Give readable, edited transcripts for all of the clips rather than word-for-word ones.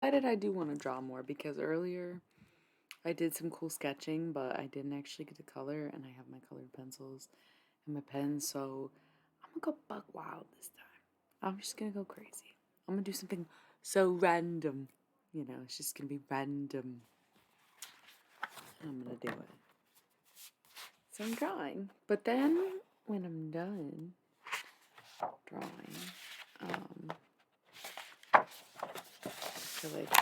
decided I do want to draw more because earlier I did some cool sketching, but I didn't actually get to color, and I have my colored pencils and my pens, so I'm gonna go buck wild this time. I'm just gonna go crazy. I'm gonna do something so random. You know, it's just gonna be random. I'm gonna do it. So I'm drawing. But then when I'm done drawing, I feel like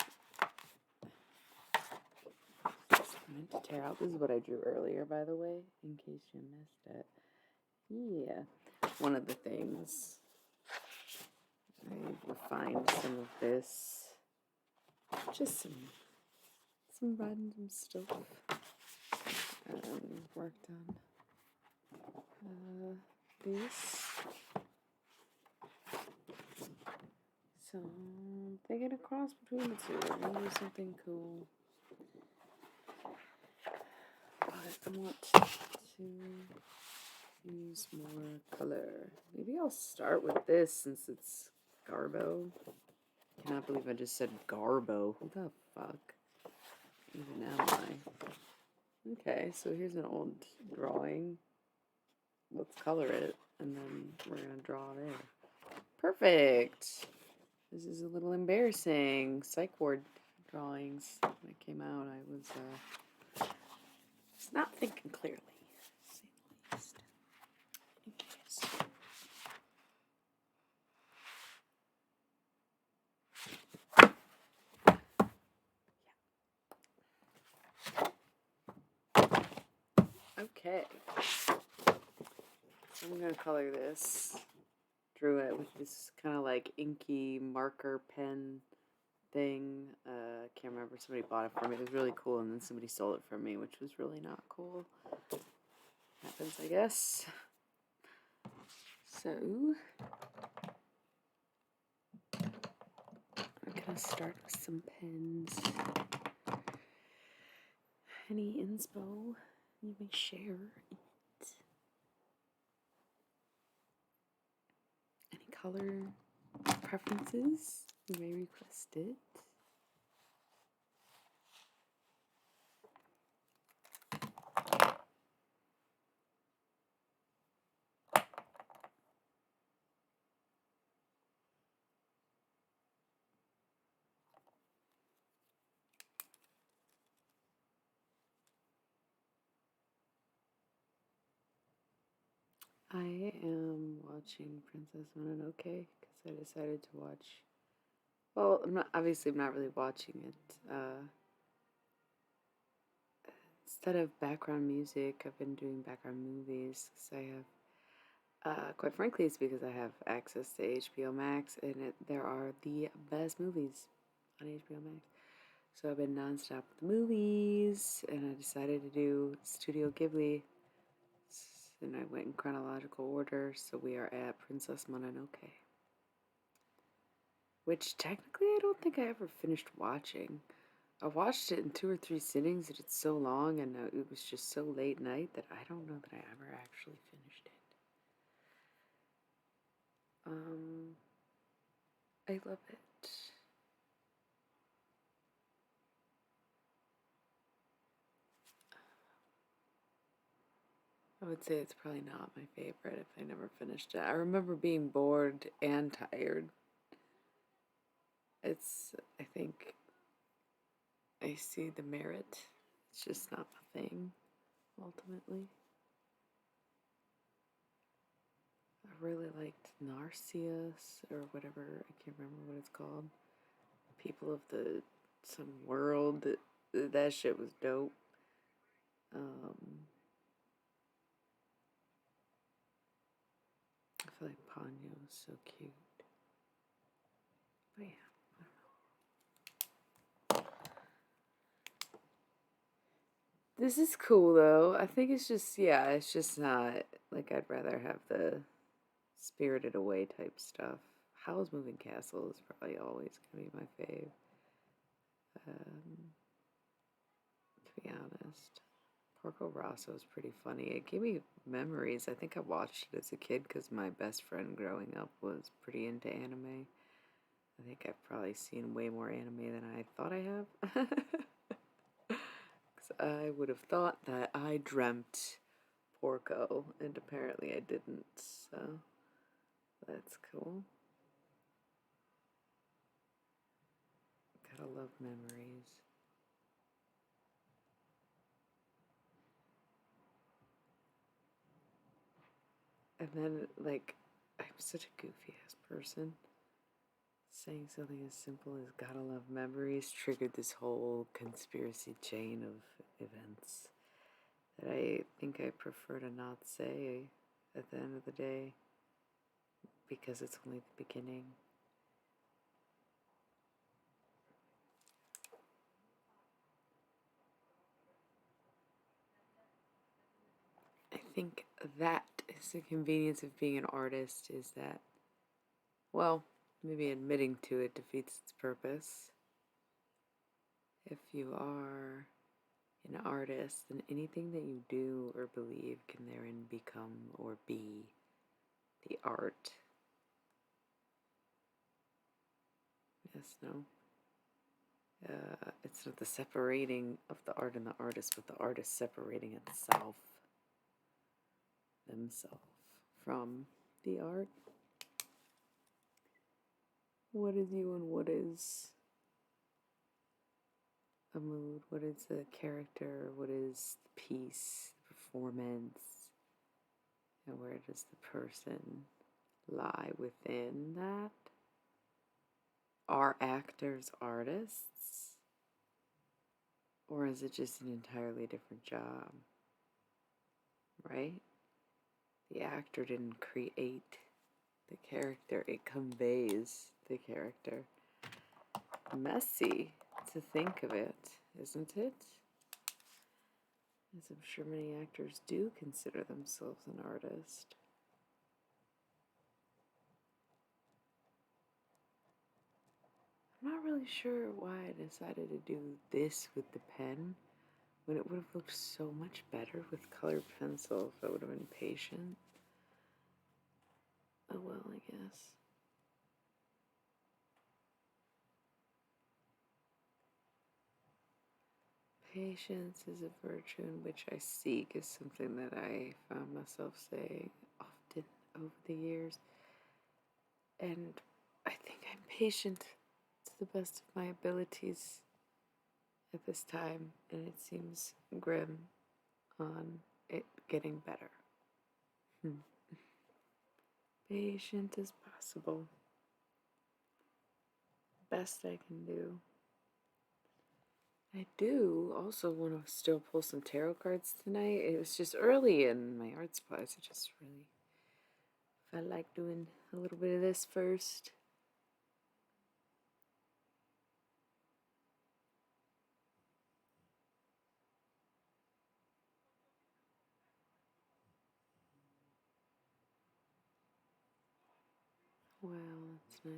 I meant to tear out. This is what I drew earlier, by the way, in case you missed it. Yeah. One of the things. I refined some of this. Just some random stuff. Worked on this. So I'm thinking a cross between the two. Maybe something cool. But I want to use more color. Maybe I'll start with this since it's Garbo. I cannot believe I just said Garbo. Who the fuck even am I? Okay, so here's an old drawing. Let's color it, and then we're gonna draw there. Perfect! This is a little embarrassing. Psych ward drawings. When it came out, I was not thinking clearly, to say the least. Okay. So I'm gonna color this. Drew it with this kind of like inky marker pen thing. Can't remember. Somebody bought it for me. It was really cool, and then somebody stole it from me, which was really not cool. Happens, I guess. So I'm gonna start with some pens. Any inspo you may share it. Any color preferences you may request it. I am watching Princess Mononoke because I decided to watch. Well, I'm not really watching it. Instead of background music, I've been doing background movies because I have. Quite frankly, it's because I have access to HBO Max, and there are the best movies on HBO Max. So I've been nonstop with the movies, and I decided to do Studio Ghibli. And I went in chronological order, so we are at Princess Mononoke. Which technically I don't think I ever finished watching. I watched it in 2 or 3 sittings, and it's so long, and it was just so late night that I don't know that I ever actually finished it. I love it. I would say it's probably not my favorite if I never finished it. I remember being bored and tired. I think I see the merit. It's just not my thing, ultimately. I really liked Narcissus, or whatever, I can't remember what it's called. People of some world, that shit was dope. I feel like Ponyo is so cute. But yeah, I don't know. This is cool though. I think it's just not like I'd rather have the Spirited Away type stuff. Howl's Moving Castle is probably always gonna be my fave. To be honest, Porco Rosso is pretty funny. It gave me memories. I think I watched it as a kid because my best friend growing up was pretty into anime. I think I've probably seen way more anime than I Because I would have thought that I dreamt Porco, and apparently I didn't, so that's cool. Gotta love memories. And then, like, I'm such a goofy ass person. Saying something as simple as gotta love memories triggered this whole conspiracy chain of events that I think I prefer to not say at the end of the day because it's only the beginning. I think that is the convenience of being an artist, is that, well, maybe admitting to it defeats its purpose. If you are an artist, then anything that you do or believe can therein become or be the art. Yes, no? It's not the separating of the art and the artist, but the artist separating itself, themselves, from the art. What is you and what is a mood? What is the character? What is the piece, the performance? And where does the person lie within that? Are actors artists? Or is it just an entirely different job? Right? The actor didn't create the character, it conveys the character. Messy to think of it, isn't it? As I'm sure many actors do consider themselves an artist. I'm not really sure why I decided to do this with the pen when it would have looked so much better with colored pencil if I would have been patient. Oh well, I guess. Patience is a virtue in which I seek is something that I found myself saying often over the years. And I think I'm patient to the best of my abilities at this time, and it seems grim on it getting better. Patient as possible. Best I can do. I do also want to still pull some tarot cards tonight. It was just early in my art supplies. I just really felt like doing a little bit of this first. Wow, that's nice.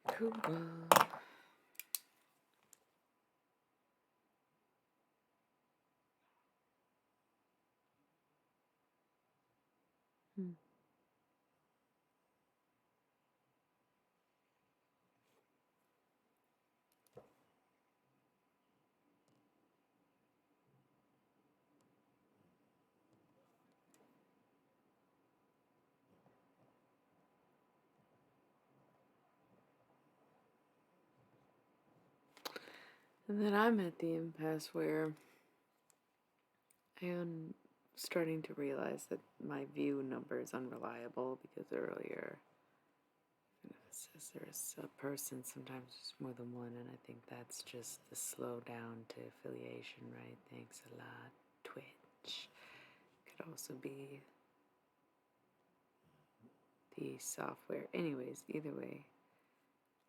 Cool. And then I'm at the impasse where I am starting to realize that my view number is unreliable because earlier it says there's a person, sometimes there's more than one, and I think that's just the slow down to affiliation, right? Thanks a lot, Twitch. Could also be the software. Anyways, either way,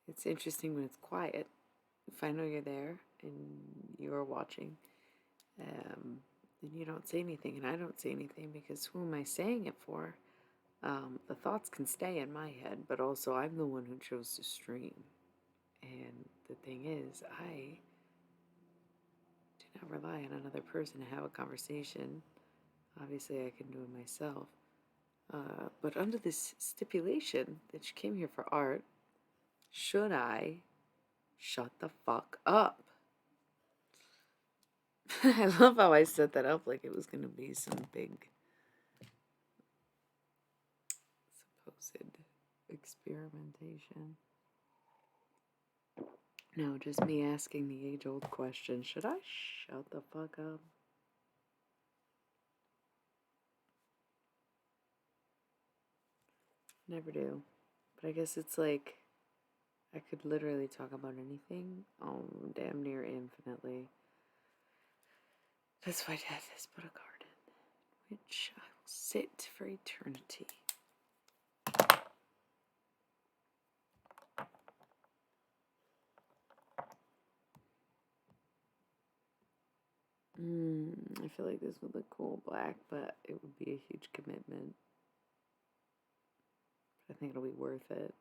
it's interesting when it's quiet. If I know you're there and you're watching, then you don't say anything, and I don't say anything because who am I saying it for? The thoughts can stay in my head, but also I'm the one who chose to stream. And the thing is, I do not rely on another person to have a conversation. Obviously, I can do it myself. But under this stipulation that you came here for art, should I shut the fuck up? I love how I set that up like it was going to be some big supposed experimentation. No, just me asking the age-old question, should I shut the fuck up? Never do. But I guess it's like I could literally talk about anything, damn near infinitely. That's why death has put a garden, which I will sit for eternity. I feel like this would look cool black, but it would be a huge commitment. I think it'll be worth it.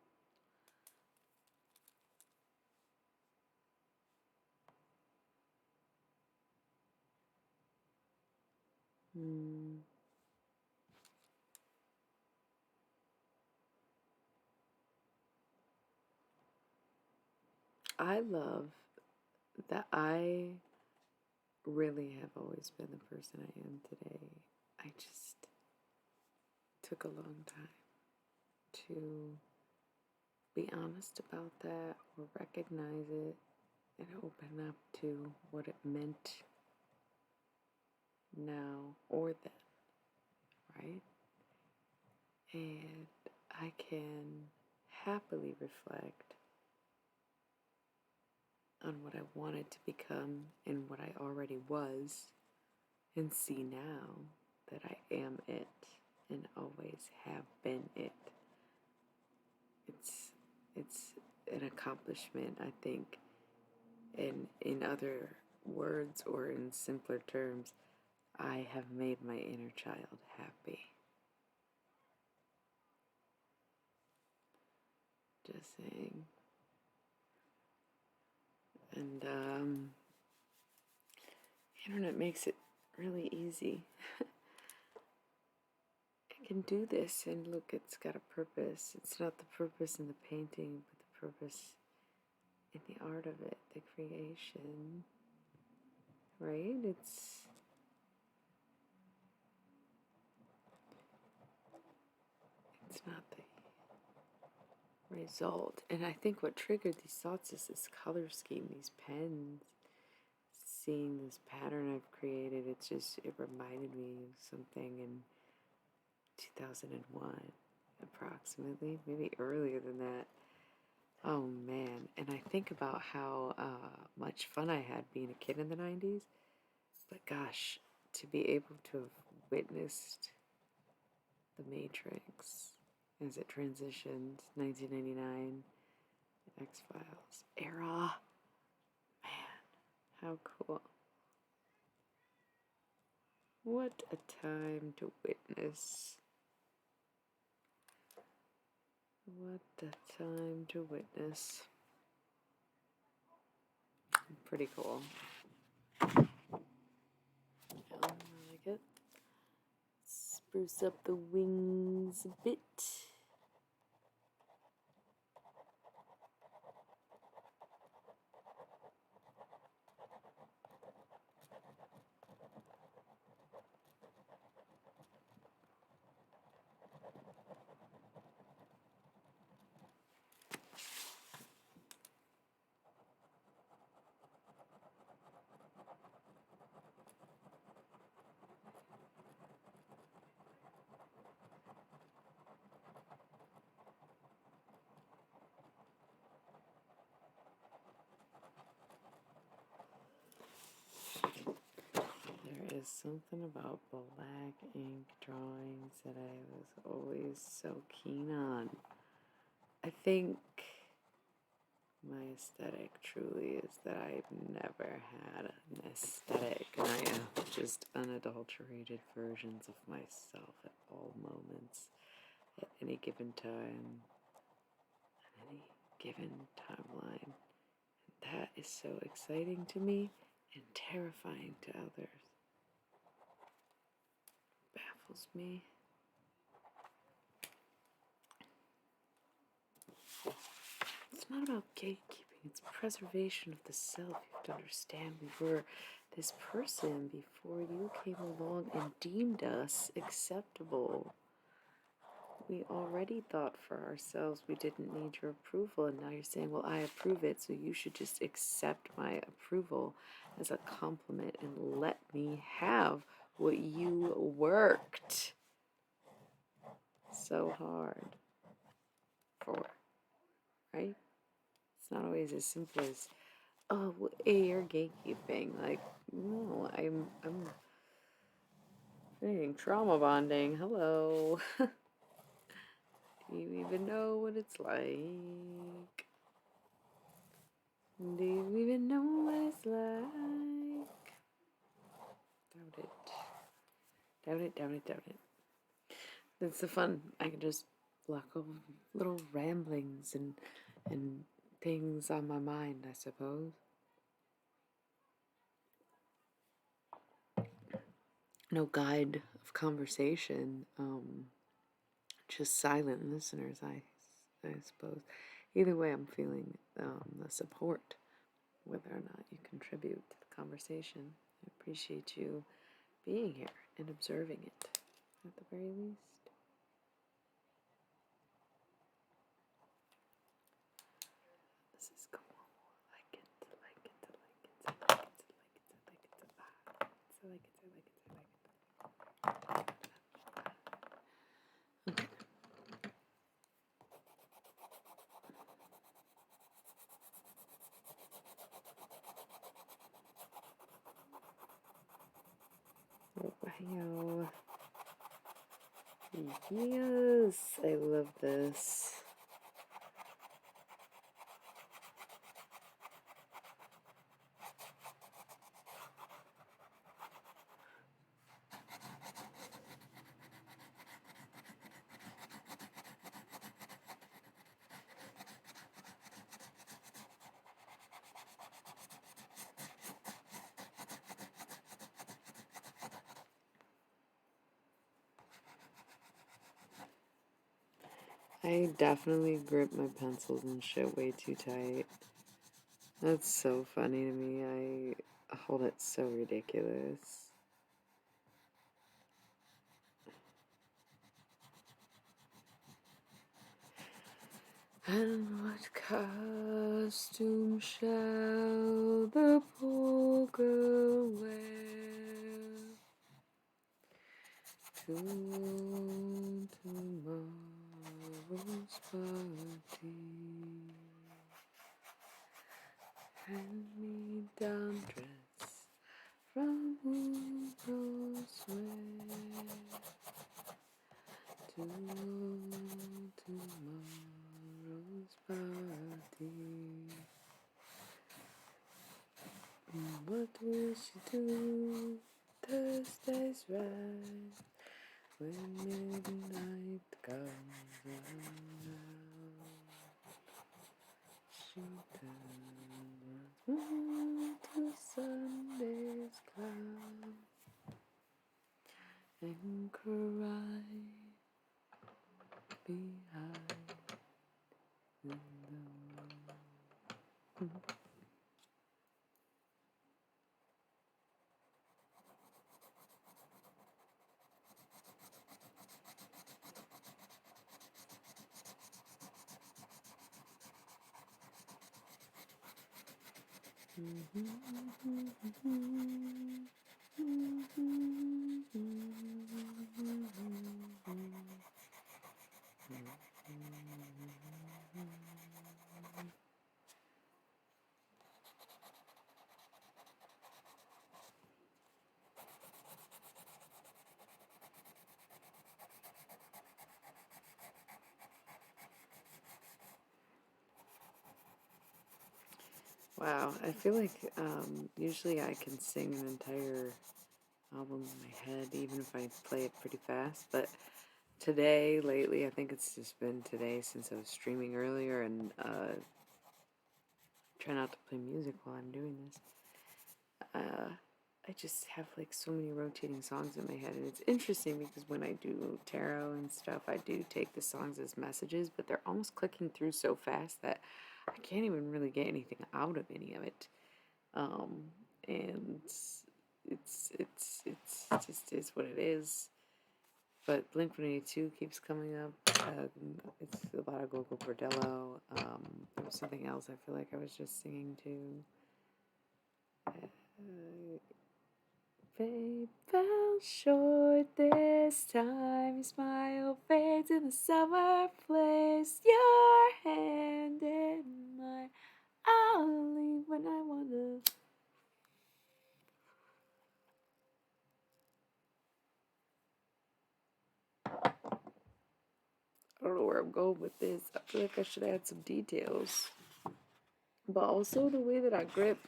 I love that I really have always been the person I am today. I just took a long time to be honest about that or recognize it and open up to what it meant now or then, right? And I can happily reflect on what I wanted to become and what I already was and see now that I am it and always have been it. It's an accomplishment, I think, and in other words or in simpler terms, I have made my inner child happy. Just saying. And the internet makes it really easy. I can do this, and look, it's got a purpose. It's not the purpose in the painting, but the purpose in the art of it, the creation. Right? It's not the result. And I think what triggered these thoughts is this color scheme, these pens. Seeing this pattern I've created, it reminded me of something in 2001, approximately, maybe earlier than that. Oh man, and I think about how much fun I had being a kid in the 90s, but gosh, to be able to have witnessed The Matrix as it transitioned, 1999, X-Files era, man, how cool. What a time to witness. What a time to witness. Pretty cool. Yeah, I like it. Spruce up the wings a bit. There is something about black ink drawings that I was always so keen on. I think my aesthetic truly is that I've never had an aesthetic, and I am just unadulterated versions of myself at all moments, at any given time, at any given timeline. That is so exciting to me and terrifying to others. Baffles me. not about gatekeeping, it's preservation of the self. You have to understand we were this person before you came along and deemed us acceptable. We already thought for ourselves we didn't need your approval, and now you're saying, well, I approve it, so you should just accept my approval as a compliment and let me have what you worked so hard for, right? It's not always as simple as, oh, well, hey, you're gatekeeping. Like, no, I'm dang, trauma bonding. Hello. Do you even know what it's like? Do you even know what it's like? Doubt it. Doubt it, doubt it, doubt it. That's the fun. I can just block over little ramblings and things on my mind, I suppose. No guide of conversation. Just silent listeners, I suppose. Either way, I'm feeling the support, whether or not you contribute to the conversation. I appreciate you being here and observing it, at the very least. This is cool. Like it, like it, like it, like it, like it, like it, like it, like it, like it. Okay. Wow. Yes, I love this. I definitely grip my pencils and shit way too tight. That's so funny to me. I hold it so ridiculous. And what costume shall the poor girl wear to tomorrow's party? Hand-me-down dress from who knows where to tomorrow's party. What will she do? Thursday's right when midnight comes around. She turns to Sunday's clown and cry behind the Wow, I feel like usually I can sing an entire album in my head, even if I play it pretty fast. But today, lately, I think it's just been today since I was streaming earlier, and try not to play music while I'm doing this. I just have like so many rotating songs in my head, and it's interesting because when I do tarot and stuff, I do take the songs as messages, but they're almost clicking through so fast that I can't even really get anything out of any of it. And it's just is what it is. But Blink-182 keeps coming up. It's a lot of Gogo Bordello. There was something else I feel like I was just singing to. Fate fell short this time. Your smile fades in the summer. Place your hand in mine. I'll leave when I wanna. I don't know where I'm going with this. I feel like I should add some details. But also the way that I grip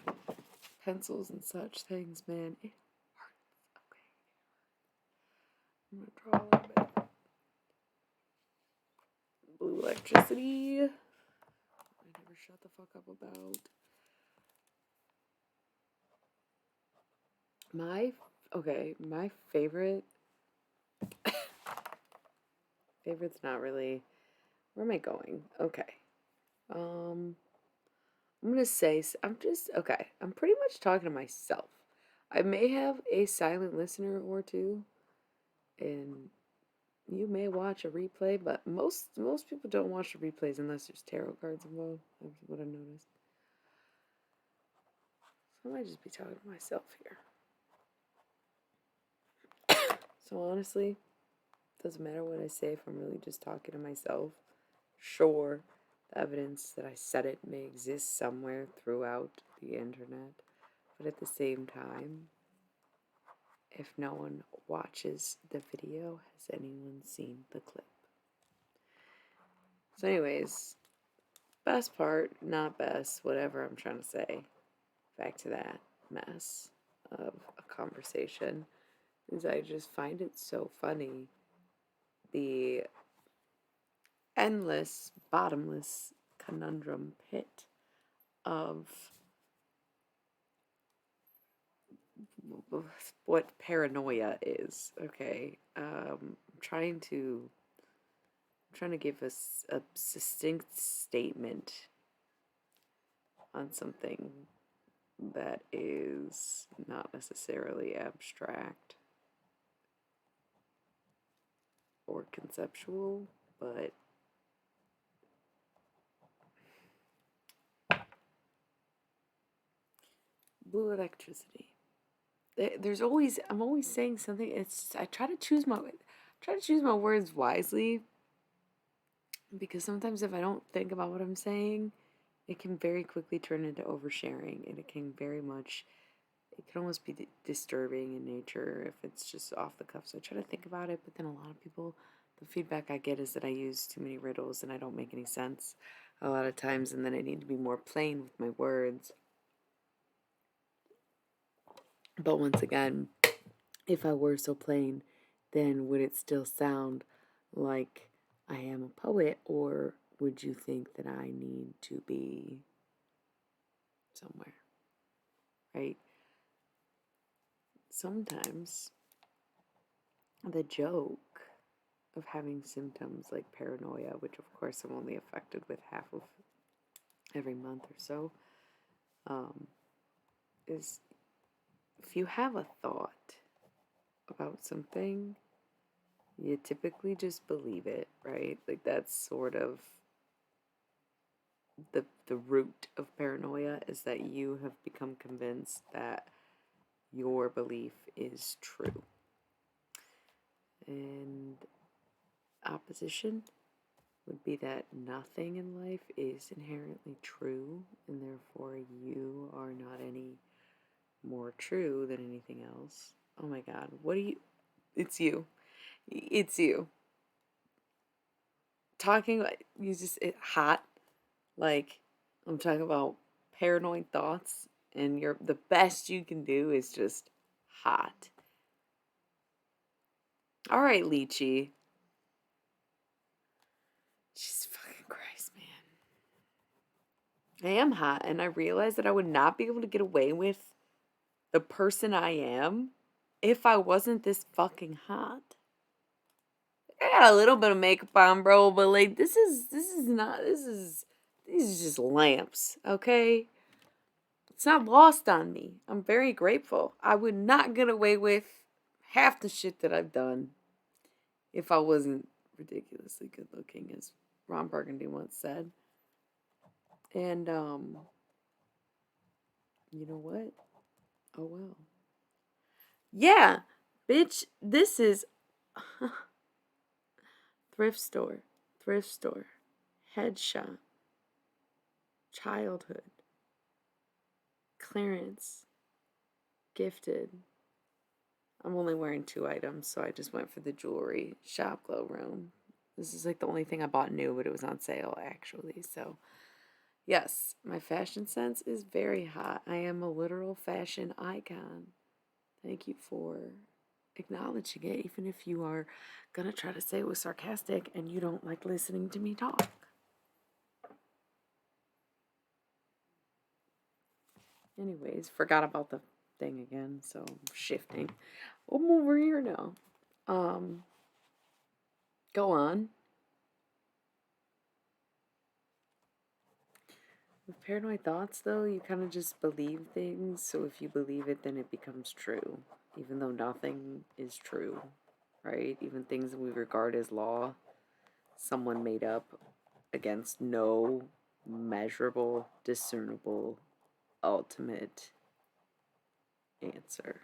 pencils and such things, man. It hurts. Okay. I'm gonna draw a little bit. Blue electricity. I never shut the fuck up about. My favorite. Favorite's not really. Where am I going? Okay. I'm gonna say I'm pretty much talking to myself. I may have a silent listener or two, and you may watch a replay, but most people don't watch the replays unless there's tarot cards involved. That's what I've noticed. So I might just be talking to myself here. So honestly, doesn't matter what I say if I'm really just talking to myself. Sure, the evidence that I said it may exist somewhere throughout the internet, but at the same time, if no one watches the video, has anyone seen the clip? So anyways, best part, not best, whatever I'm trying to say, back to that mess of a conversation, is I just find it so funny, the endless, bottomless conundrum pit of what paranoia is. Okay, I'm trying to give us a succinct statement on something that is not necessarily abstract or conceptual, but blue electricity. I'm always saying something. I try to choose my words wisely, because sometimes if I don't think about what I'm saying, it can very quickly turn into oversharing, and it can almost be disturbing in nature if it's just off the cuff. So I try to think about it, but then a lot of people, the feedback I get is that I use too many riddles and I don't make any sense a lot of times, and then I need to be more plain with my words. But once again, if I were so plain, then would it still sound like I am a poet, or would you think that I need to be somewhere, right? Sometimes the joke of having symptoms like paranoia, which of course I'm only affected with half of every month or so, is if you have a thought about something, you typically just believe it, right? Like that's sort of the root of paranoia, is that you have become convinced that your belief is true. And opposition would be that nothing in life is inherently true, and therefore you are not any more true than anything else. Oh my god, it's you. It's you. Talking, hot, like, I'm talking about paranoid thoughts, and the best you can do is just hot. Alright, Lychee. Jesus fucking Christ, man. I am hot, and I realized that I would not be able to get away with the person I am if I wasn't this fucking hot. I got a little bit of makeup on, bro, but like this is these are just lamps, okay? It's not lost on me. I'm very grateful. I would not get away with half the shit that I've done if I wasn't ridiculously good looking, as Ron Burgundy once said. And, you know what? Oh well. Yeah, bitch, this is thrift store, headshot, childhood, clearance, gifted. I'm only wearing 2 items, so I just went for the jewelry shop glow room. This is like the only thing I bought new, but it was on sale actually. So, yes, my fashion sense is very hot. I am a literal fashion icon. Thank you for acknowledging it, even if you are gonna try to say it was sarcastic and you don't like listening to me talk. Anyways, forgot about the thing again, so I'm shifting. I'm over here now. Go on. With paranoid thoughts, though, you kind of just believe things, so if you believe it, then it becomes true, even though nothing is true, right? Even things that we regard as law, someone made up against no measurable, discernible, ultimate answer.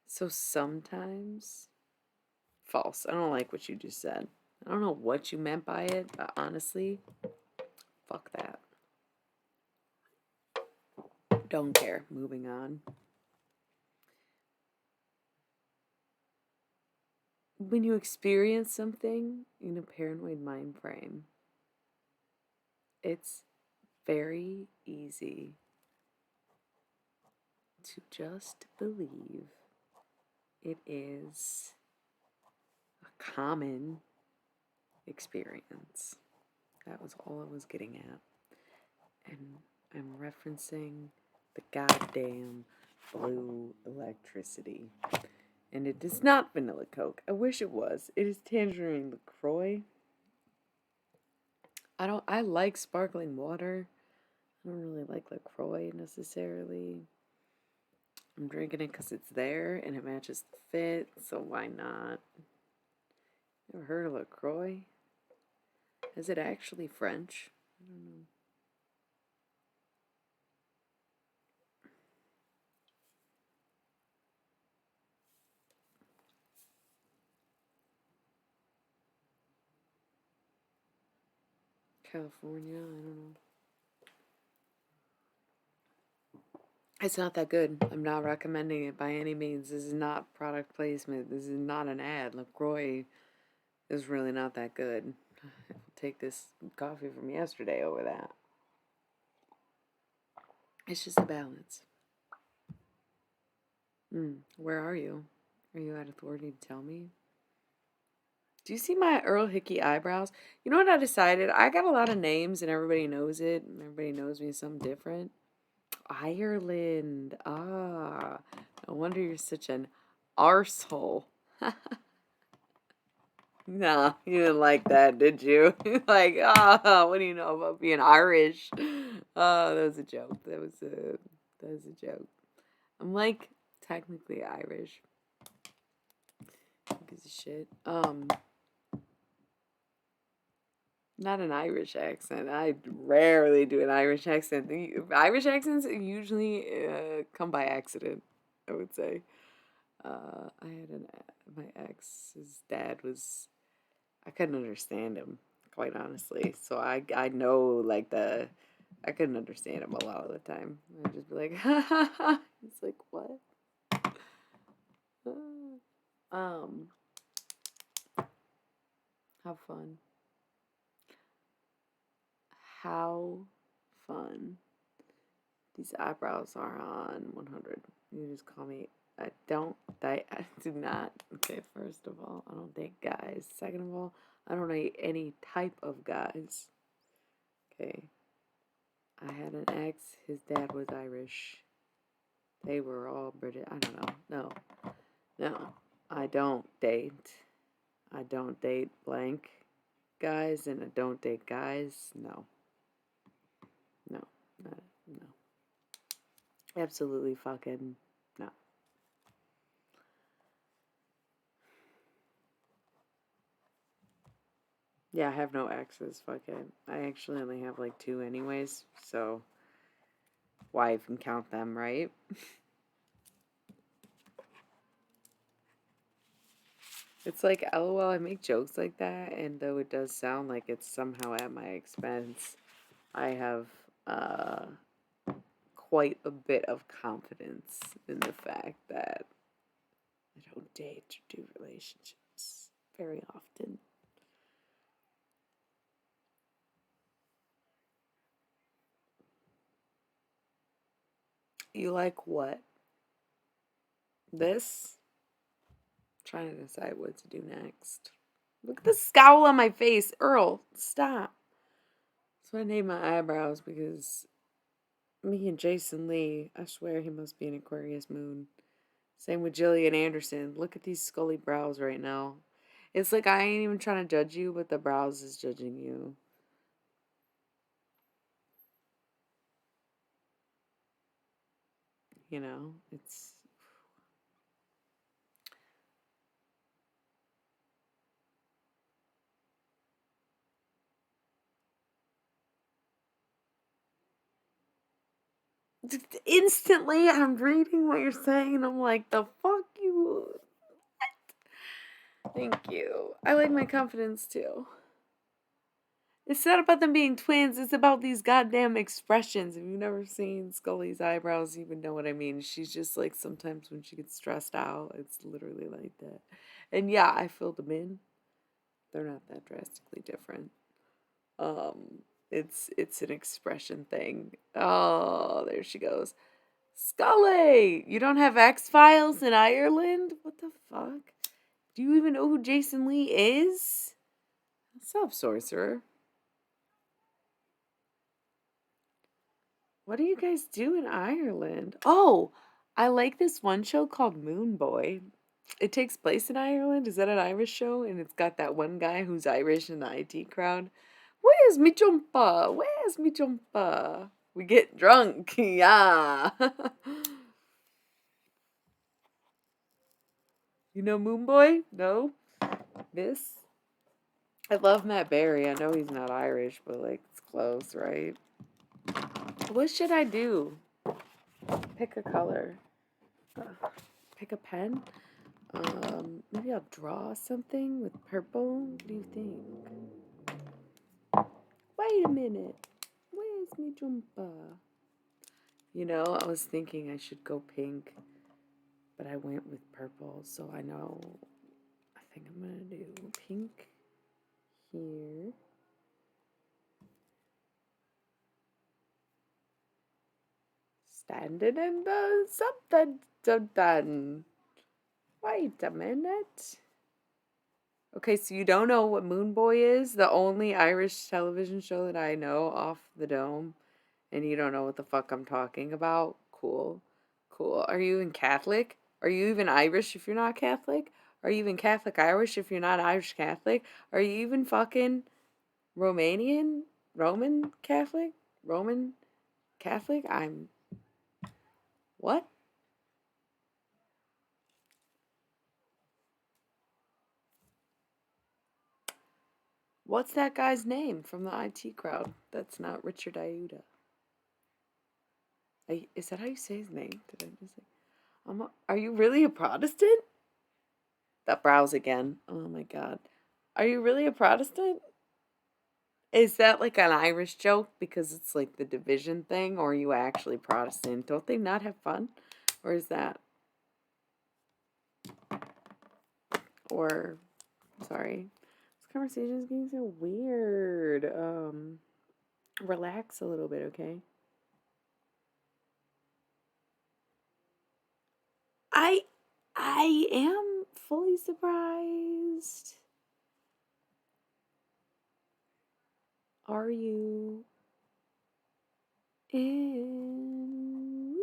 So sometimes, false. I don't like what you just said. I don't know what you meant by it, but honestly, fuck that. Don't care. Moving on. When you experience something in a paranoid mind frame, it's very easy to just believe it is a common experience. That was all I was getting at. And I'm referencing the goddamn blue electricity. And it is not vanilla Coke. I wish it was. It is tangerine LaCroix. I like sparkling water. I don't really like LaCroix necessarily. I'm drinking it because it's there and it matches the fit, so why not? Ever heard of LaCroix? Is it actually French? I don't know. California, I don't know. It's not that good. I'm not recommending it by any means. This is not product placement. This is not an ad. LaCroix is really not that good. I'll take this coffee from yesterday over that. It's just a balance. Where are you? Are you at authority to tell me? Do you see my Earl Hickey eyebrows? You know what I decided? I got a lot of names and everybody knows it. And everybody knows me as something different. Ireland. Ah. No wonder you're such an arsehole. Nah, you didn't like that, did you? Like, what do you know about being Irish? Oh, that was a joke. That was a joke. I'm like technically Irish. Who gives a shit? Not an Irish accent. I rarely do an Irish accent. The Irish accents usually come by accident, I would say. I had my ex's dad was, I couldn't understand him, quite honestly. So I know like I couldn't understand him a lot of the time. I'd just be like, ha ha ha. It's like, what? How fun. How fun. These eyebrows are on 100. You just call me. I do not. Okay, first of all, I don't date guys. Second of all, I don't date any type of guys. Okay. I had an ex. His dad was Irish. They were all British. I don't know. No. I don't date. I don't date blank. guys and I don't date guys. No. No. No. Absolutely fucking no. Yeah, I have no exes. Fuck it. I actually only have like 2 anyways, so why even count them, right? It's like, lol, I make jokes like that, and though it does sound like it's somehow at my expense, I have quite a bit of confidence in the fact that I don't date or do relationships very often. You like what? This? Trying to decide what to do next. Look at the scowl on my face. Earl, stop. So I named my eyebrows because me and Jason Lee, I swear he must be an Aquarius moon. Same with Jillian Anderson. Look at these scully brows right now. It's like I ain't even trying to judge you, but the brows is judging you. You know, it's instantly I'm reading what you're saying and I'm like, the fuck you. Thank you. I like my confidence too. It's not about them being twins. It's about these goddamn expressions. If you've never seen Scully's eyebrows, you would know what I mean. She's just like sometimes when she gets stressed out, it's literally like that. And yeah, I filled them in. They're not that drastically different. Um, it's an expression thing. Oh, there she goes. Scully, you don't have X Files in Ireland? What the fuck? Do you even know who Jason Lee is? What's up, sorcerer? What do you guys do in Ireland? Oh, I like this one show called Moon Boy. It takes place in Ireland. Is that an Irish show? And it's got that one guy who's Irish in the IT crowd. Where's me jumper? Where's me jumper? We get drunk. Yeah. You know Moon Boy? No? This? I love Matt Berry. I know he's not Irish, but like it's close, right? What should I do? Pick a color. Pick a pen? Maybe I'll draw something with purple. What do you think? Wait a minute. Where's me jumper? You know, I was thinking I should go pink, but I went with purple, so I know. I think I'm gonna do pink here. Standing in the something done. Wait a minute. Okay, so you don't know what Moon Boy is? The only Irish television show that I know off the dome, and you don't know what the fuck I'm talking about? Cool. Cool. Are you even Catholic? Are you even Irish if you're not Catholic? Are you even Catholic Irish if you're not Irish Catholic? Are you even fucking Romanian? Roman Catholic? Roman Catholic? I'm. What? What's that guy's name from the IT crowd? That's not Richard Iuda. Is that how you say his name? Did I just say? Are you really a Protestant? That brows again. Oh my god. Are you really a Protestant? Is that like an Irish joke because it's like the division thing, or are you actually Protestant? Don't they not have fun? Or is that. Or. Sorry. This conversation is getting so weird. Relax a little bit, okay? I I am fully surprised. Are you in?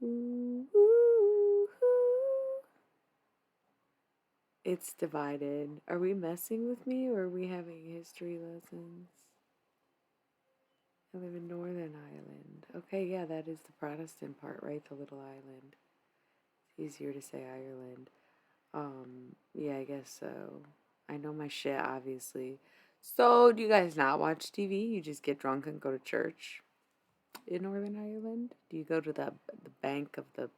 Ooh, ooh, ooh. It's divided. Are we messing with me or are we having history lessons? I live in Northern Ireland. Okay, yeah, that is the Protestant part, right? The little island. It's easier to say Ireland. Yeah, I guess so. I know my shit, obviously. So, do you guys not watch TV? You just get drunk and go to church in Northern Ireland? Do you go to the bank of the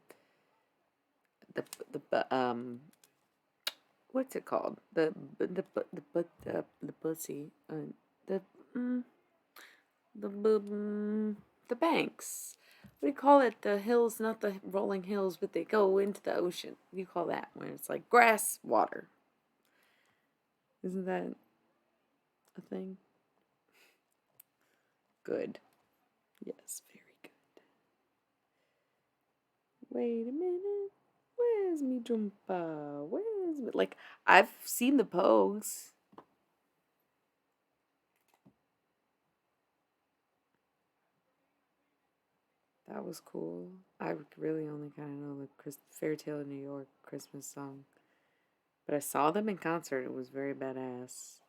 what's it called? The pussy the mm, the banks. What do you call it? The hills, not the rolling hills, but they go into the ocean. What do you call that when it's like grass, water? Isn't that a thing? Good. Yes, very good. Wait a minute. Where's me jumpa? Where's me? Like, I've seen the Pogues. That was cool. I really only kind of know the Fairy Tale of New York Christmas song. But I saw them in concert. It was very badass.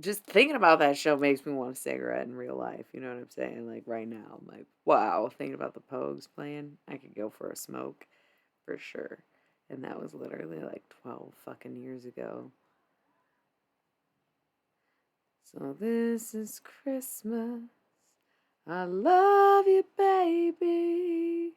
Just thinking about that show makes me want a cigarette in real life. You know what I'm saying? Like right now, I'm like, wow, thinking about the Pogues playing, I could go for a smoke for sure. And that was literally like 12 fucking years ago. So this is Christmas. I love you, baby.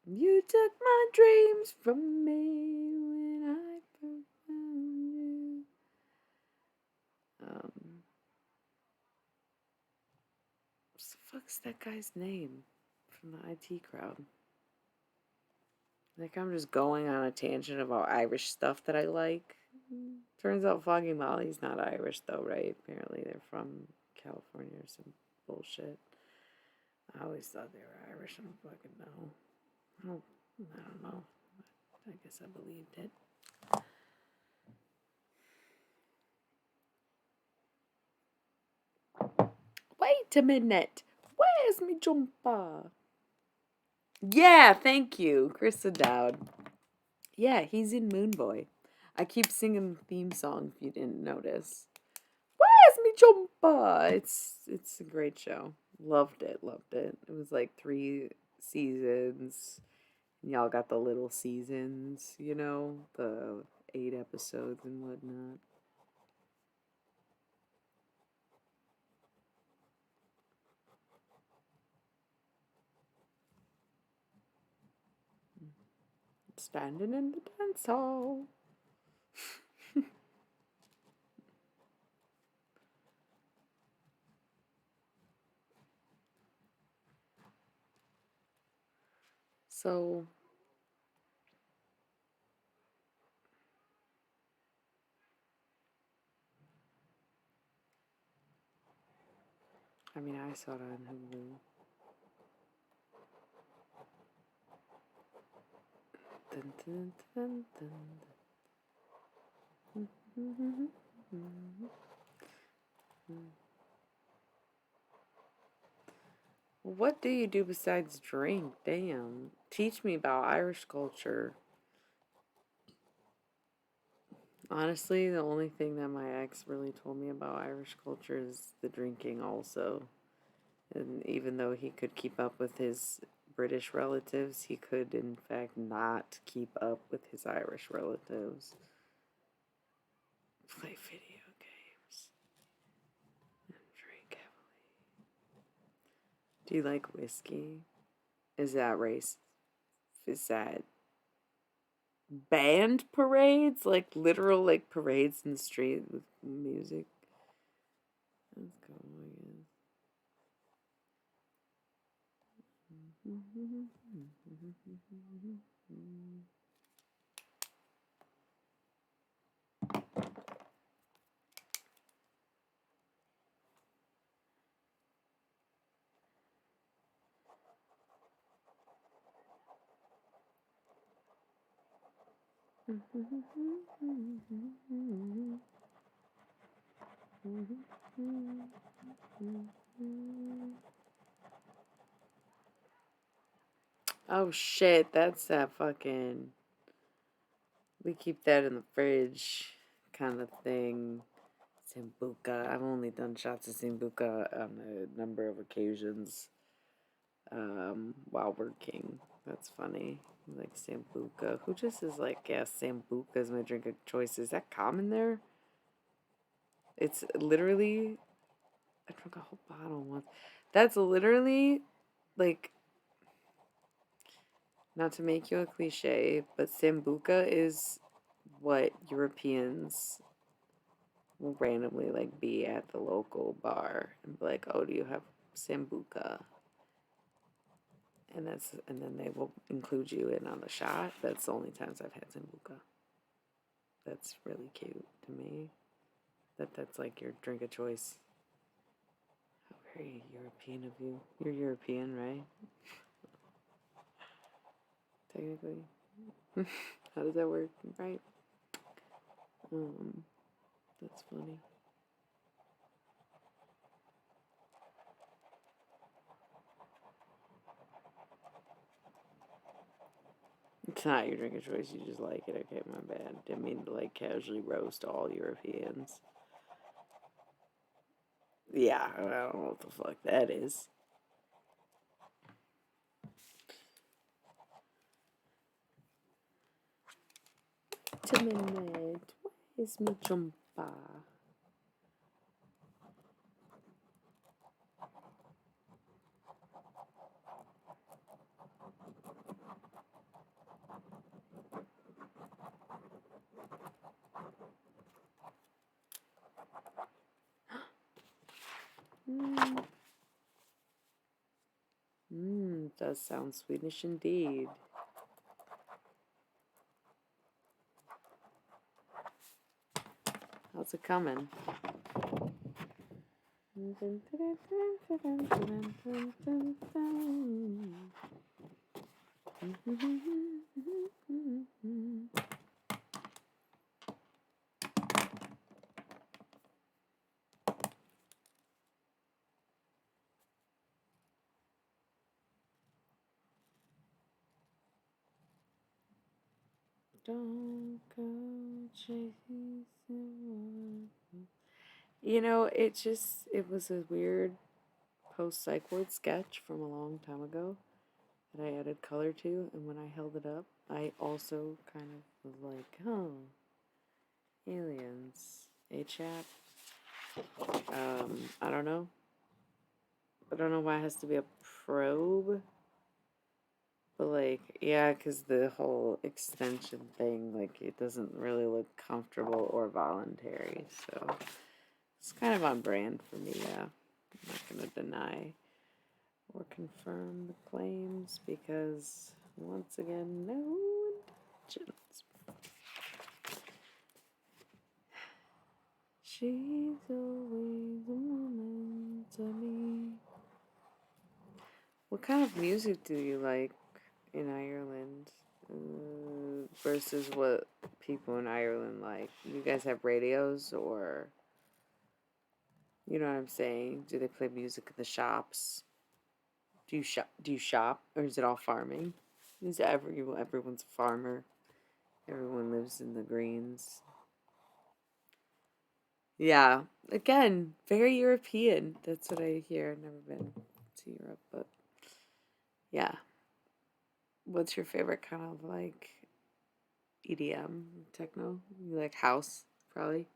You took my dreams from me when I first found you. What the fuck's that guy's name from the IT crowd? Like, I'm just going on a tangent about Irish stuff that I like. Turns out Foggy Molly's not Irish, though, right? Apparently, they're from California or some bullshit. I always thought they were Irish. I don't fucking know. I don't know. I guess I believed it. Wait a minute. Where's me jumper? Yeah, thank you, Chris O'Dowd. Yeah, he's in Moon Boy. I keep singing the theme song if you didn't notice. Where's me jumper? It's a great show. Loved it, loved it. It was like 3 seasons. Y'all got the little seasons, you know, the 8 episodes and whatnot. Standing in the dance hall. So, I mean, I saw it on Hulu. Dun, dun, dun, dun. What do you do besides drink? Damn. Teach me about Irish culture. Honestly, the only thing that my ex really told me about Irish culture is the drinking, also. And even though he could keep up with his British relatives, he could, in fact, not keep up with his Irish relatives. Play video games and drink heavily. Do you like whiskey? Is that race? Is that band parades? Like literal, like parades in the street with music? Let's go, I guess. Oh shit, that's that fucking. We keep that in the fridge kind of thing. Sambuca. I've only done shots of Sambuca on a number of occasions while working. That's funny. Like Sambuca. Who just is like, yeah, Sambuca is my drink of choice. Is that common there? It's literally, I drank a whole bottle once. That's literally like, not to make you a cliche, but Sambuca is what Europeans will randomly like be at the local bar and be like, "Oh, do you have Sambuca?" And then they will include you in on the shot. That's the only times I've had Sambuca. That's really cute to me. That's like your drink of choice. How very European of you. You're European, right? Technically. How does that work? Right? That's funny. It's not your drink of choice, you just like it. Okay, my bad. Didn't mean to like casually roast all Europeans. Yeah, I don't know what the fuck that is. Minute. Where is my jumper? Does sound Swedish indeed. How's it coming? Don't go chasing. You know, it was a weird post psych ward sketch from a long time ago that I added color to, and when I held it up, I also kind of was like, oh, aliens, A-chat. I don't know. I don't know why it has to be a probe. But, like, yeah, because the whole extension thing, like, it doesn't really look comfortable or voluntary. So, it's kind of on brand for me, yeah. I'm not going to deny or confirm the claims because, once again, no intentions. She's always a woman to me. What kind of music do you like in Ireland versus what people in Ireland like? You guys have radios, or you know what I'm saying? Do they play music in the shops? Do you shop? Do you shop, or is it all farming? Is everyone's a farmer? Everyone lives in the greens. Yeah, again, very European. That's what I hear. I've never been to Europe, but yeah. What's your favorite kind of like EDM, techno? You like house, probably?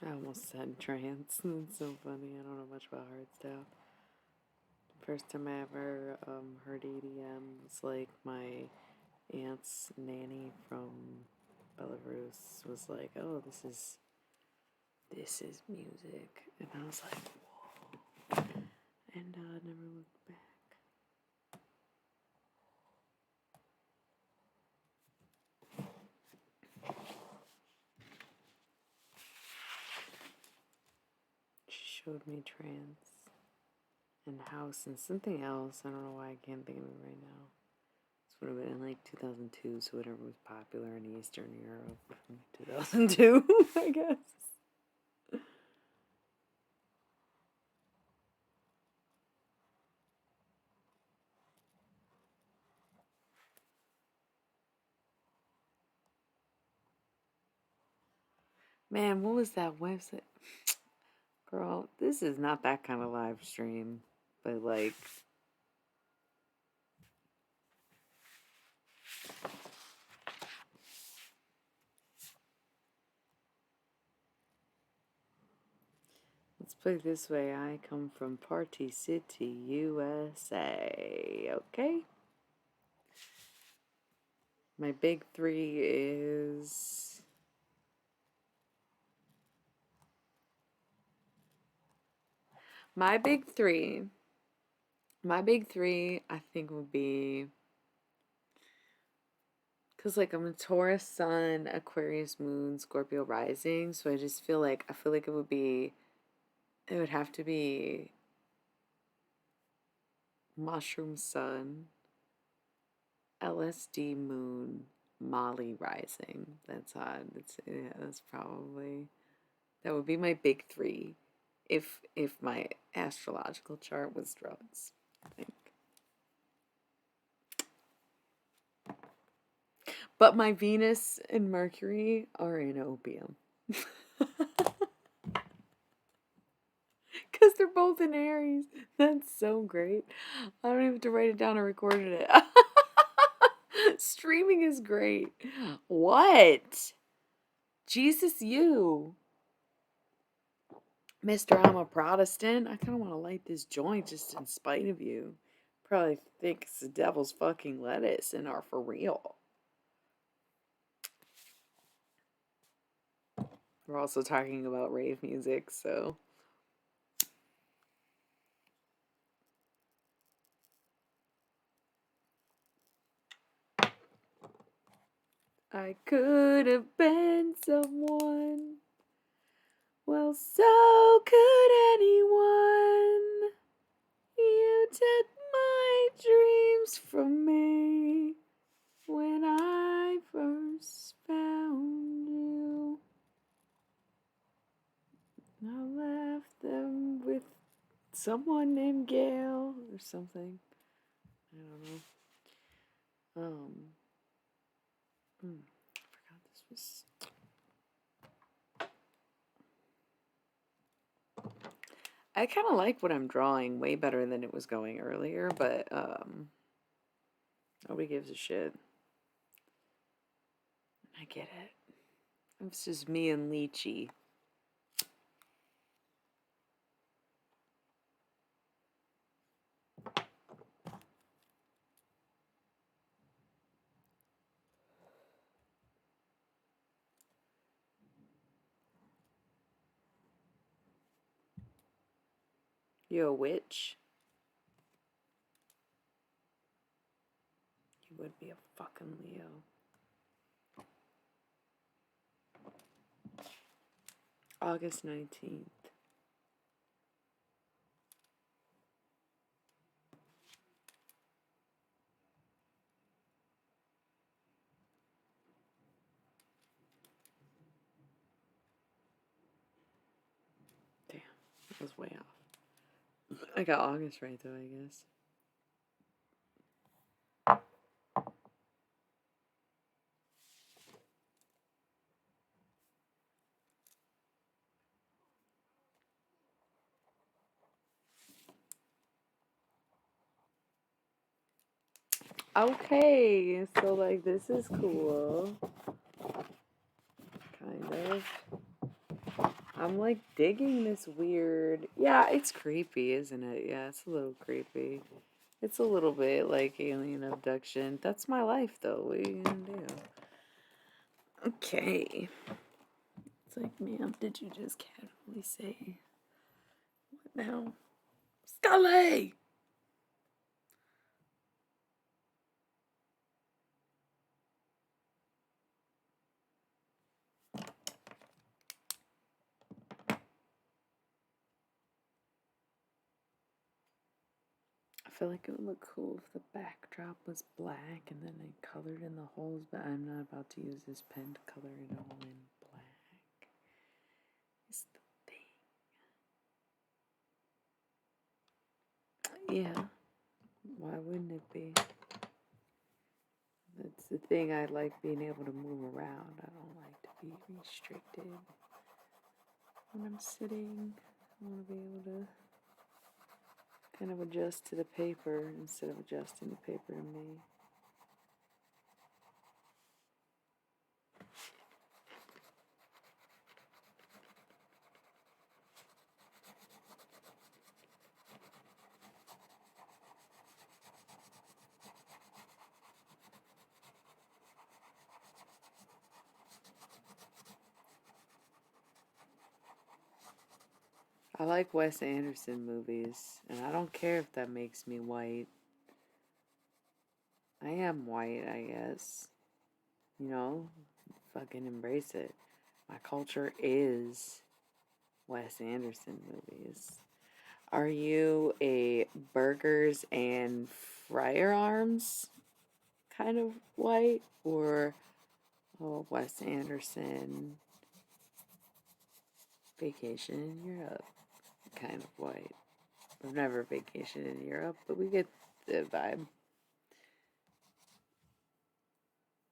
I almost said trance. That's so funny. I don't know much about hardstyle. The first time I ever heard EDM was like my aunt's nanny from Belarus was like, "Oh, this is music," and I was like, "Whoa!" And never looked back. showed me trance and house and something else. I don't know why I can't think of it right now. This would have been in like 2002, so whatever was popular in Eastern Europe from 2002, I guess. Man, what was that website? Girl, this is not that kind of live stream, but like, let's put it this way. I come from Party City, USA. Okay? My big three is... My big three, I think would be... Because, like, I'm a Taurus Sun, Aquarius Moon, Scorpio Rising, so I feel like it would be... It would have to be Mushroom Sun, LSD Moon, Molly Rising. That's odd. That's probably... That would be my big three if my astrological chart was drugs, I think. But my Venus and Mercury are in opium. Because they're both in Aries. That's so great. I don't even have to write it down or record it. Streaming is great. What? Jesus, you. Mister, I'm a Protestant. I kind of want to light this joint just in spite of you. Probably think it's the devil's fucking lettuce and are for real. We're also talking about rave music, so... I could have been someone. Well, so could anyone. You took my dreams from me when I first found you. I left them with someone named Gail or something. I don't know. I forgot this was... I kind of like what I'm drawing way better than it was going earlier, but nobody gives a shit. I get it. It's just me and Lychee. You a witch? You would be a fucking Leo. August 19th. Damn, that was way off. I got August right though, I guess. Okay, so like this is cool. Kind of. I'm like digging this weird... Yeah, it's creepy, isn't it? Yeah, it's a little creepy. It's a little bit like alien abduction. That's my life though. What are you gonna do? Okay. It's like, ma'am, did you just casually say... What now? Scully! feel like it would look cool if the backdrop was black and then I colored in the holes, but I'm not about to use this pen to color it all in black. It's the thing. Yeah, why wouldn't it be? That's the thing, I like being able to move around. I don't like to be restricted when I'm sitting. I want to be able to kind of adjust to the paper instead of adjusting the paper to me. I like Wes Anderson movies, and I don't care if that makes me white. I am white, I guess. You know, fucking embrace it. My culture is Wes Anderson movies. Are you a burgers and firearms kind of white, or Wes Anderson Vacation in Europe kind of white? I've never vacationed in Europe, but we get the vibe.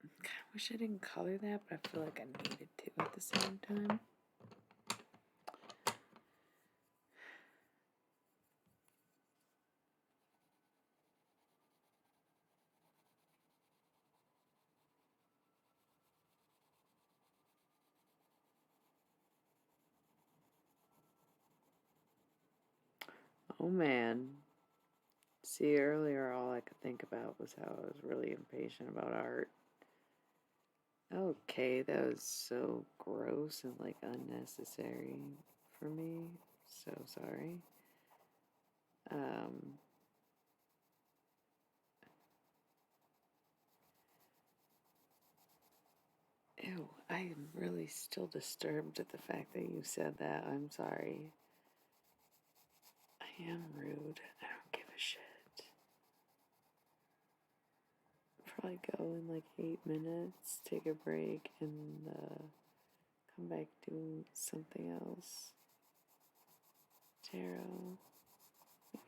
I wish I didn't color that, but I feel like I needed to at the same time. Oh man. See, earlier all I could think about was how I was really impatient about art. Okay, that was so gross and like unnecessary for me. So sorry. Ew, I am really still disturbed at the fact that you said that. I'm sorry. I am rude. I don't give a shit. Probably go in like 8 minutes, take a break, and come back doing something else. Tarot. Maybe.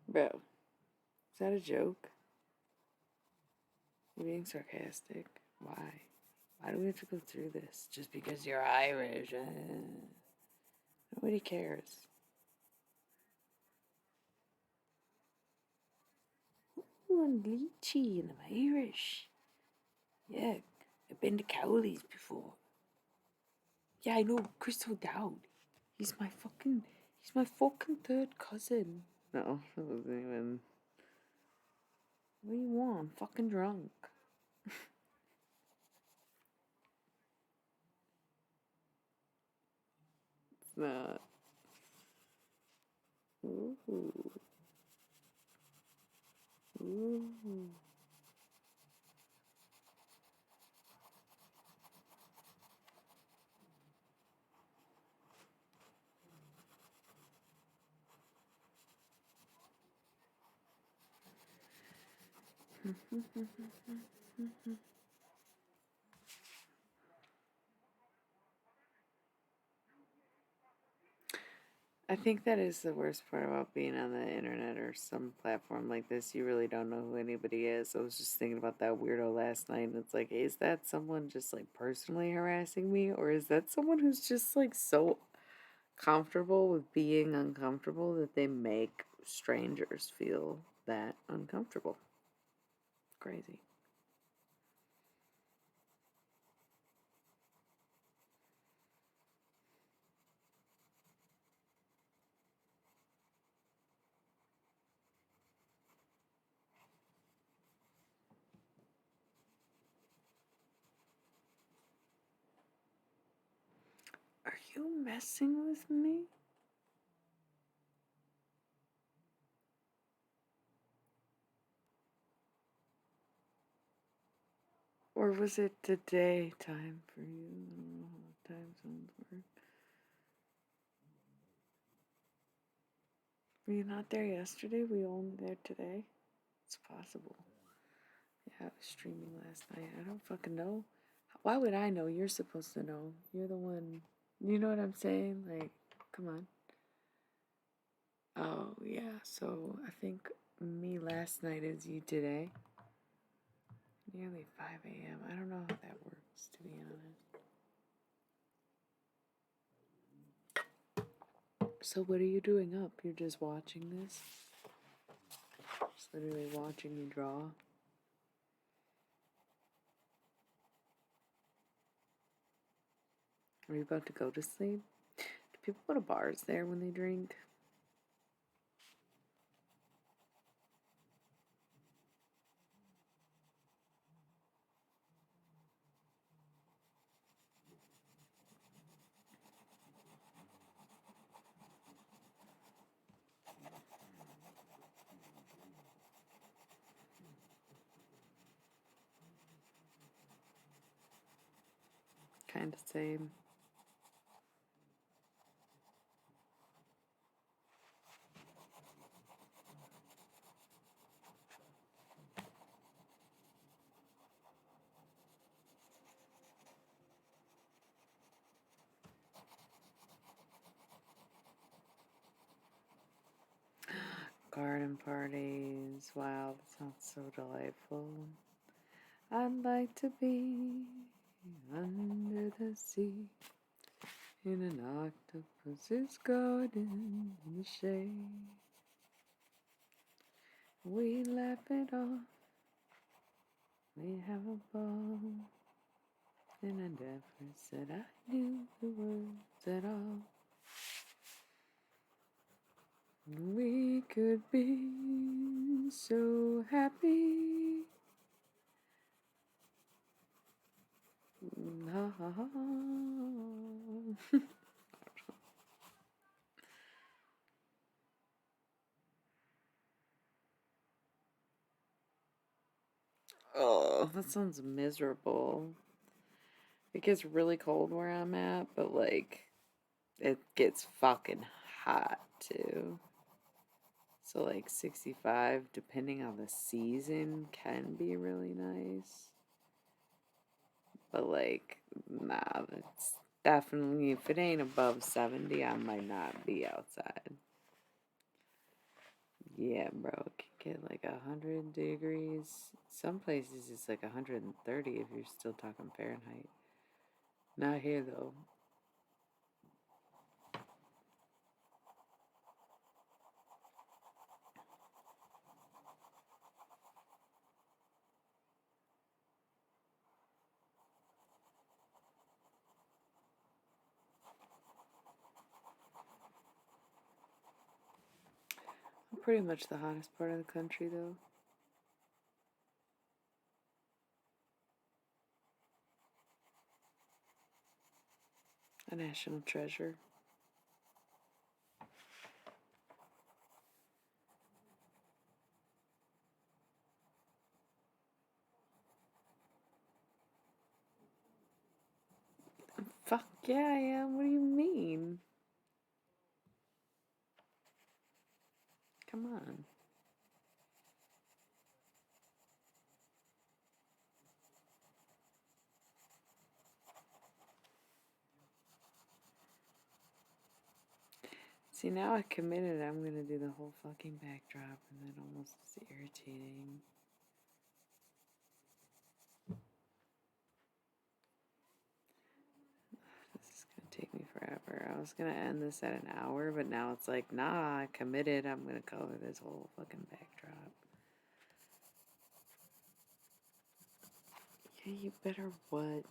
Bro, is that a joke? You're being sarcastic. Why? Why do we have to go through this? Just because you're Irish? Nobody cares. Ooh, I'm lychee and I'm Irish. Yeah, I've been to Cowley's before. Yeah, I know Chris O'Dowd. He's my fucking third cousin. No, that wasn't even. What do you want? I'm fucking drunk. It's not. Ooh. Ooh. I think that is the worst part about being on the internet or some platform like this. You really don't know who anybody is. I was just thinking about that weirdo last night, and it's like, is that someone just like personally harassing me, or is that someone who's just like so comfortable with being uncomfortable that they make strangers feel that uncomfortable? Crazy. Are you messing with me? Or was it the daytime for you? I don't know how time zones work. Were you not there yesterday? Were you only there today? It's possible. Yeah, I was streaming last night. I don't fucking know. Why would I know? You're supposed to know. You're the one. You know what I'm saying? Like, come on. Oh, yeah. So I think me last night is you today. Nearly 5 a.m. I don't know how that works, to be honest. So what are you doing up? You're just watching this? Just literally watching you draw? Are you about to go to sleep? Do people go to bars there when they drink? Kind of same. Garden parties. Wow, that sounds so delightful. I'd like to be under the sea in an octopus's garden in the shade. We laugh it off. We have a ball. And I never said I knew the words at all. We could be so happy. Ha ha ha. Oh, that sounds miserable. It gets really cold where I'm at, but like, it gets fucking hot too. So like 65, depending on the season, can be really nice. But like, nah, it's definitely, if it ain't above 70, I might not be outside. Yeah, bro, it can get like 100 degrees. Some places it's like 130 if you're still talking Fahrenheit. Not here though. Pretty much the hottest part of the country, though. A national treasure. Fuck yeah, I am. What do you mean? Come on. See, now I committed. I'm gonna do the whole fucking backdrop, and that almost is irritating. This is gonna take me forever. I was gonna end this at an hour, but now it's like, nah, I committed. I'm gonna cover this whole fucking backdrop. Yeah, you better what?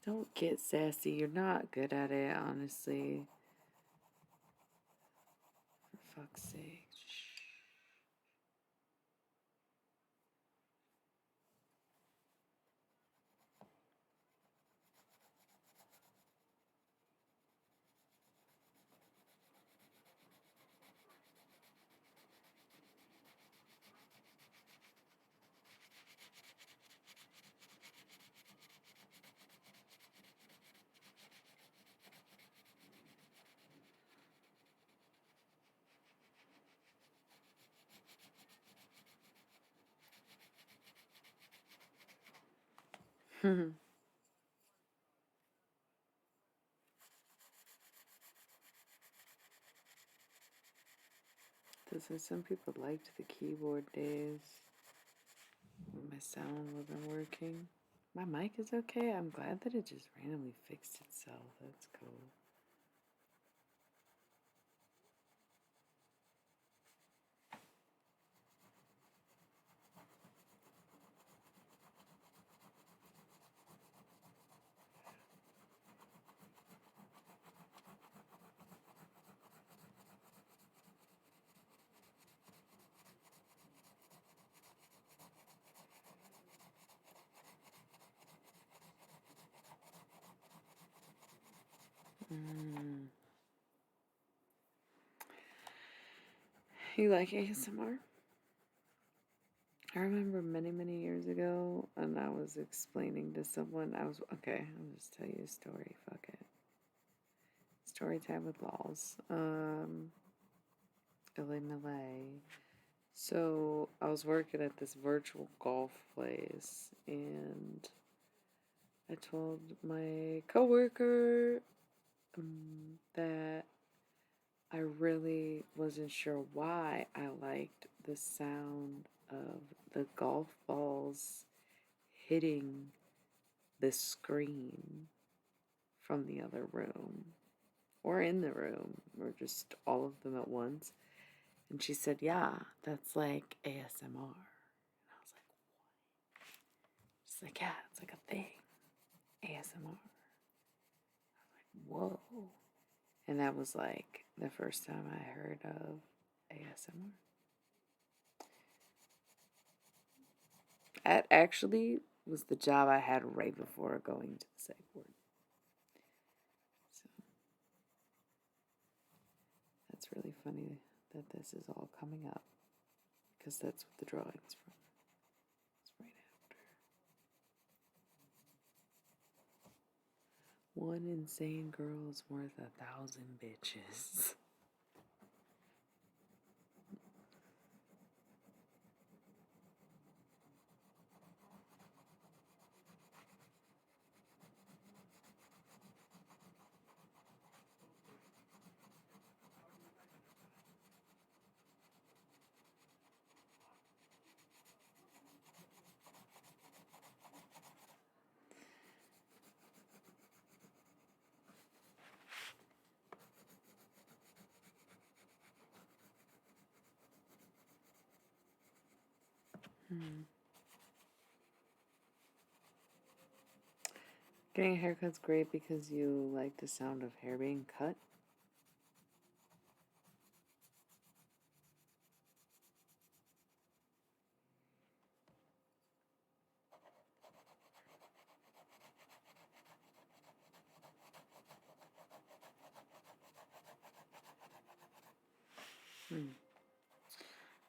Don't get sassy. You're not good at it, honestly. For fuck's sake. Some people liked the keyboard days when my sound wasn't working. My mic is okay. I'm glad that it just randomly fixed itself. That's cool. You like ASMR? I remember many, many years ago, and I was explaining to someone, okay, I'll just tell you a story, fuck it. Story time with Laws. Illy Malay. So, I was working at this virtual golf place, and I told my coworker that I really wasn't sure why I liked the sound of the golf balls hitting the screen from the other room, or in the room, or just all of them at once. And she said, yeah, that's like ASMR. And I was like, what? She's like, yeah, it's like a thing. ASMR. I was like, whoa. And that was like the first time I heard of ASMR. That actually was the job I had right before going to the psych ward. So that's really funny that this is all coming up, because that's what the drawing's from. It's right after. One insane girl is worth 1,000 bitches. Getting a haircut's great because you like the sound of hair being cut.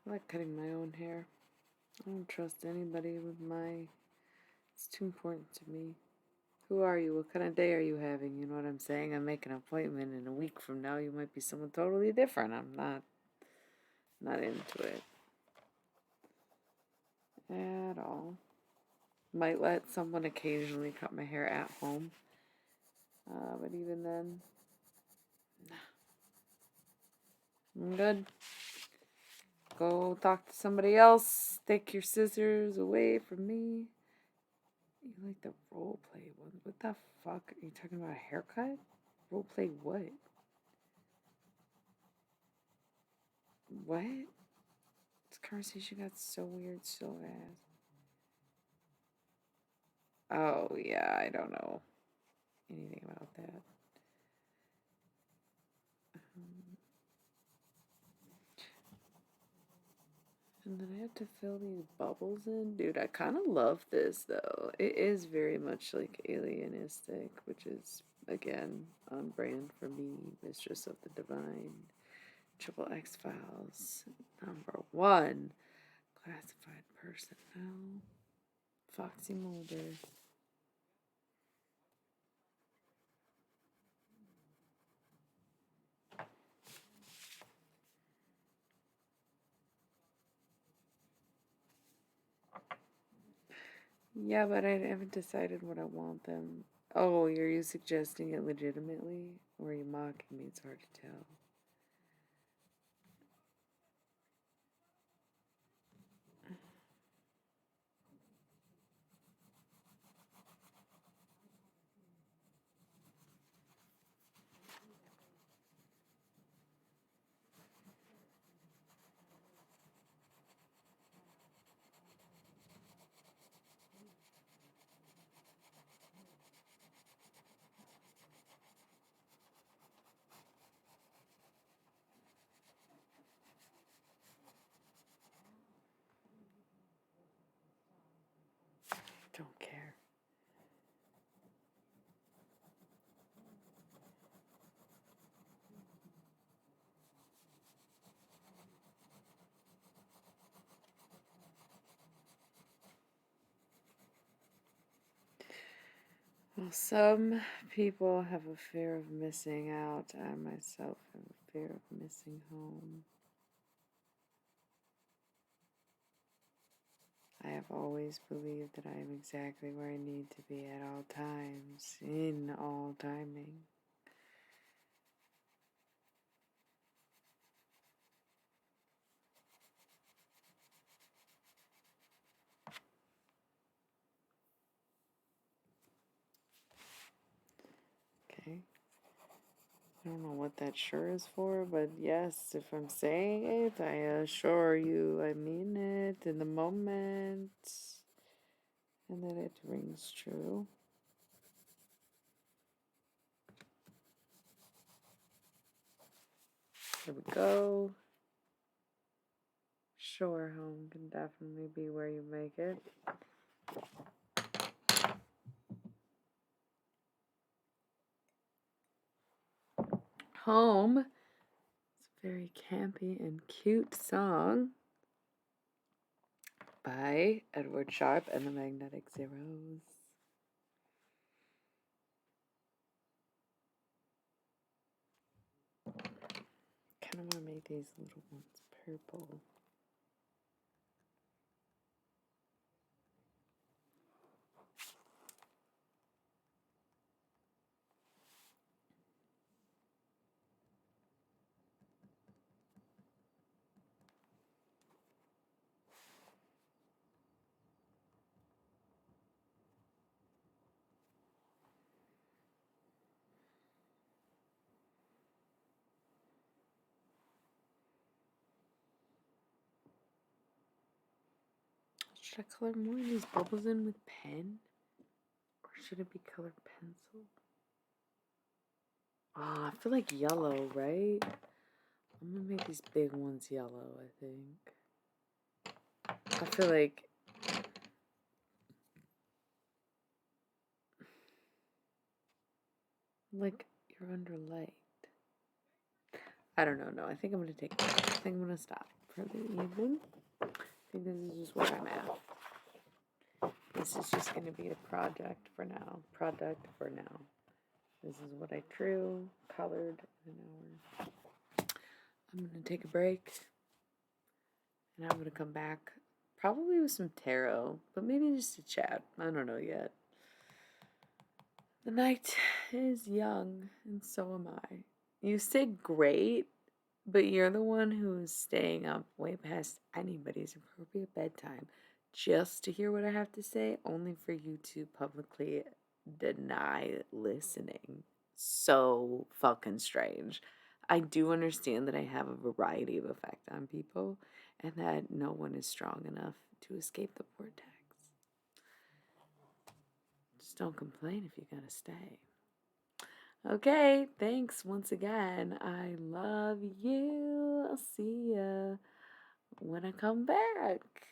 I like cutting my own hair. I don't trust anybody with my... It's too important to me. Who are you? What kind of day are you having? You know what I'm saying? I make an appointment, and a week from now you might be someone totally different. I'm not into it at all. Might let someone occasionally cut my hair at home. But even then, nah. I'm good. Go talk to somebody else. Take your scissors away from me. You like the role play one? What the fuck? Are you talking about a haircut? Role play what? What? This conversation got so weird so fast. Oh, yeah, I don't know anything about that. And then I have to fill these bubbles in. Dude, I kind of love this, though. It is very much like alienistic, which is, again, on brand for me. Mistress of the Divine. Triple X Files. #1. Classified personnel. Foxy Mulder. Yeah, but I haven't decided what I want them. Oh, are you suggesting it legitimately? Or are you mocking me? It's hard to tell. Don't care. Well, some people have a fear of missing out. I myself have a fear of missing home. I have always believed that I am exactly where I need to be at all times, in all timing. Okay? I don't know what that sure is for, but yes, if I'm saying it, I assure you I mean it in the moment, and that it rings true. Here we go. Sure, home can definitely be where you make it. Home. It's a very campy and cute song by Edward Sharpe and the Magnetic Zeros. Kind of want to make these little ones purple. Should I color more of these bubbles in with pen? Or should it be colored pencil? Ah, I feel like yellow, right? I'm gonna make these big ones yellow, I think. I feel like you're under light. I don't know, no, I think I'm gonna take I think I'm gonna stop for the evening. I think this is just where I'm at. This is just gonna be a project for now. This is what I drew, colored in an hour. I'm gonna take a break and I'm gonna come back probably with some tarot, but maybe just a chat. I don't know yet. The night is young, and so am I. You say great, but you're the one who's staying up way past anybody's appropriate bedtime just to hear what I have to say, only for you to publicly deny listening. So fucking strange. I do understand that I have a variety of effect on people and that no one is strong enough to escape the vortex. Just don't complain if you gotta stay. Okay, thanks once again. I love you. I'll see ya when I come back.